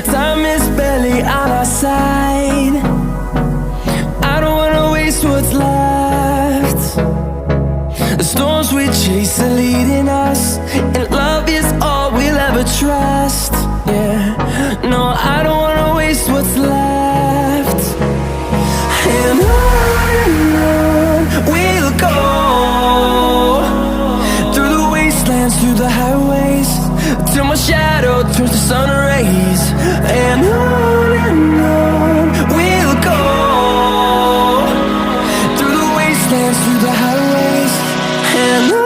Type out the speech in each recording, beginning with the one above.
Time is barely on our side. I don't wanna waste what's left. The storms we chase are leading us, and love is all we'll ever trust. Yeah, no, I don't wanna waste what's left. And on we'll go, through the wastelands, through the highways, till my shadow turns to sun rays. And on we'll go, through the wastelands, through the highways, and on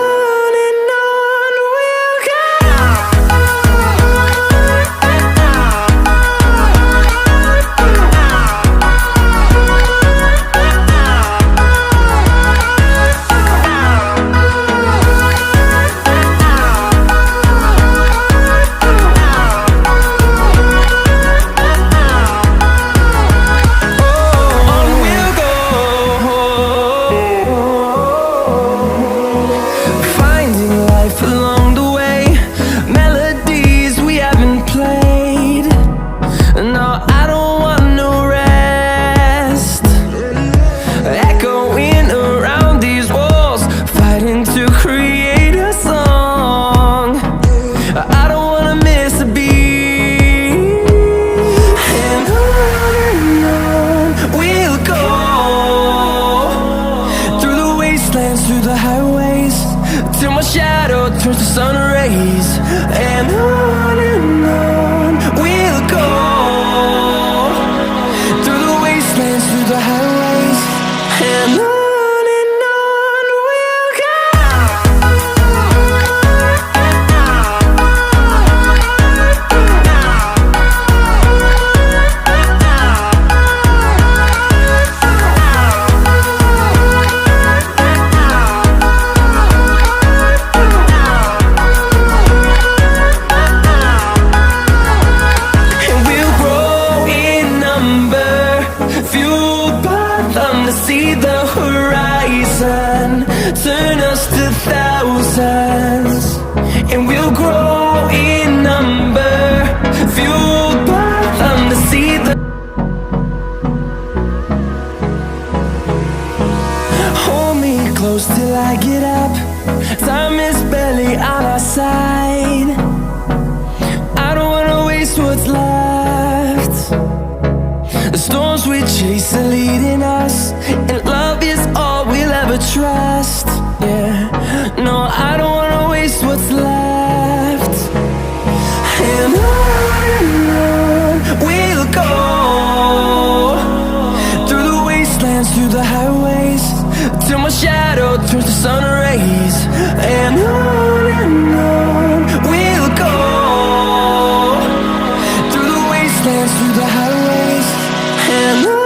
we'll go. Through the highways, till my shadow turns to sun rays. And on we'll go, through the wastelands, through the highways, and on we'll go. To see the horizon, turn us to thousands, and we'll grow in number, fueled by them to see the. Hold me close till I get up. Time is barely on our side. I don't wanna waste what's left. The storms we chase are leading us, and love is all we'll ever trust. Yeah, no, I don't wanna waste what's left. And on we'll go, through the wastelands, through the highways, till my shadow turns to sun rays. And on we'll go, through the wastelands, through the highways, and on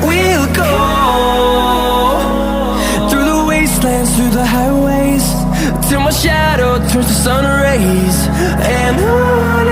we'll go. Through the highways, till my shadow turns to sun rays. And on